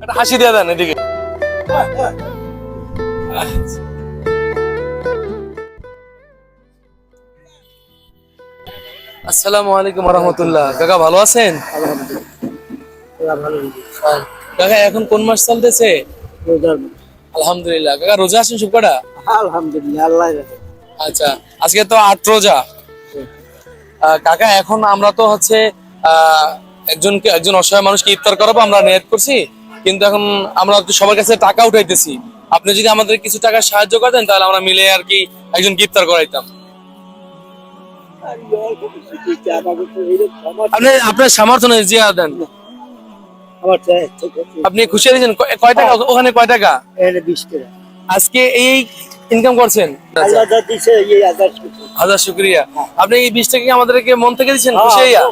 একটা হাসি দিয়ে দেন এদিকে। আসসালামু আলাইকুম রহমতুল্লাহ। কাকা ভালো আছেন? কাকা এখন কোন মাস চলতেছে? আলহামদুলিল্লাহ। কাকা রোজা আছেন সব কটা? আলহামদুলিল্লাহ আল্লাহ আচ্ছা, আজকে তো ৮ রোজা। কাকা এখন আমরা তো হচ্ছে একজন অসহায় মানুষকে ইফতার করাবো আমরা নিয়ত করছি, কিন্তু এখন আমরা তো সবার কাছে টাকা উঠাইতেছি। আপনি যদি আমাদের কিছু টাকা সাহায্য করতেন তাহলে আমরা মিলে আর কি একজনকে ইফতার করাইতাম। আপনি আপনার সামর্থ্য নেই, জিয়া দেন। আপনি খুশি হয়েছেন? কয় টাকা ওখানে, কয় টাকা 20 টাকা আজকে এই ইনকাম করছেন? আল্লাহ যা দিছে এই আদার শুকর। হাজার শুকরিয়া। আপনি এই 20 টাকা কি আমাদেরকে মন থেকে দিচ্ছেন? খুশি হইয়া?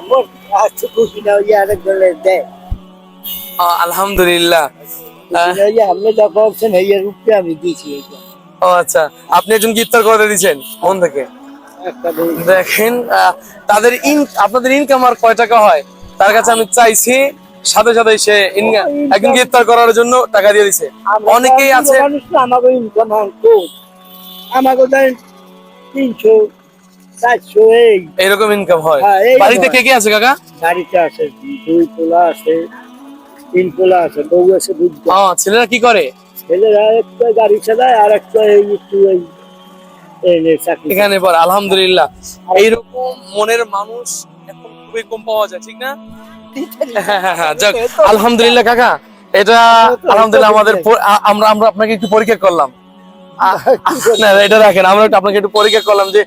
আচ্ছা খুশি না হইয়া আরেক দলে দেয়। আলহামদুলিল্লাহ। আপনি যা করছেন এই রূপে আমি দিয়েছি। ও আচ্ছা, আপনি একজনকে ইফতার করে দিয়েছেন মন থেকে। একটা দেখেন তাদের আপনাদের ইনকাম আর কয় টাকা হয়, তার কাছে আমি চাইছি, সাথে সাথে সে একজনকে ইফতার করার জন্য টাকা দিয়ে দিছে। অনেকেই আছে আমাকে ইনকাম আমাকে ধরেন 300 400 এরকম ইনকাম হয়। হ্যাঁ, এই বাড়িতে হয়। কে কে আছে কাকা? গাড়িতে আছে 2 পোলা আছে, 3 পোলা আছে, বউ আছে 2টা। ছেলেরা কি করে? ছেলেরা একটা গাড়ি চালায় আর একটা এই একটু এই চাকরি এখানে পর আলহামদুলিল্লাহ। এইরকম মনের মানুষ এখন খুবই কম পাওয়া যায়, ঠিক না? হ্যাঁ, যাক আলহামদুলিল্লাহ কাকা। এটা আলহামদুলিল্লাহ আমাদের আমরা আমরা আপনাকে একটু পরীক্ষা করলাম। না এটা রাখেন, আমরা আপনাকে একটু পরীক্ষা করলাম যে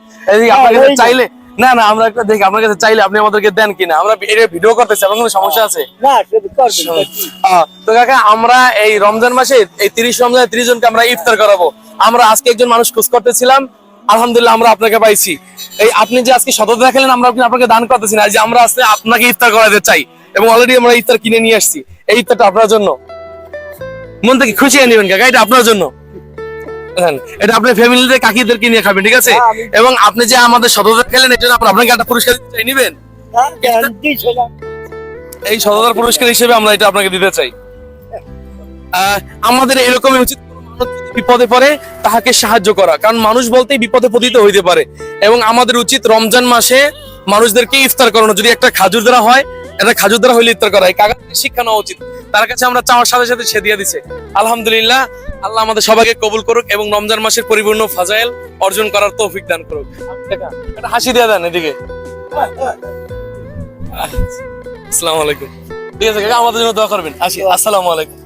আপনার কাছে চাইলে, না না আমরা একটা দেখি আপনার কাছে চাইলে আপনি আমাদেরকে দেন কিনা। আমরা এটা ভিডিও করতেছি, আপনার কোনো সমস্যা আছে? না সেটা করবেন তো কাকা আমরা এই রমজান মাসে এই 30 রমজানে 30 জনকে আমরা ইফতার করাবো। আমরা আজকে একজন মানুষ খোঁজ করতেছিলাম, আলহামদুলিল্লাহ আমরা আপনাকে পাইছি। এই আপনি যে আজকে সততা দেখালেন, আমরা আপনাকে দান করতেছি না, যে আমরা আজকে আপনাকে ইফতার করাতে চাই এবং অলরেডি আমরা ইফতার কিনে নিয়ে আসছি। এই ইফতারটা আপনার জন্য, মন থেকে খুশি হয়ে নেবেন কাকা, এটা আপনার জন্য। এটা আপনার ফ্যামিলিতে কাকিদেরকে নিয়ে খাবেন, ঠিক আছে? এবং আপনি যে আমাদের সততা খেলেন এর জন্য আপনাকে একটা পুরস্কার দিতে চাই, নিবেন? এই সততার পুরস্কার হিসেবে আমরা এটা আপনাকে দিতে চাই। আমাদের এরকমই উচিত, বিপদে পড়ে তাহাকে সাহায্য করা, কারণ মানুষ বলতেই বিপদে পতিত হইতে পারে। এবং আমাদের উচিত রমজান মাসে মানুষদেরকে ইফতার করানো। যদি একটা খাজুর দ্বারা হয়, এটা খাজুর দ্বারা হইলে ইফতার করা, এই কাকাকে শিক্ষা নেওয়া উচিত। তার কাছে আমরা চাওয়ার সাথে সাথে সে দিয়ে দিছে। আলহামদুলিল্লাহ, আল্লাহ আমাদের সবাইকে কবুল করুক এবং রমজান মাসের পরিপূর্ণ ফাজাইল অর্জন করার তৌফিক দান করুক। একটা হাসি দিয়ে দেন এদিকে। আসসালামু আলাইকুম। ঠিক আছে কাকা, আমাদের জন্য দোয়া করবেন। আসি, আসসালামু আলাইকুম।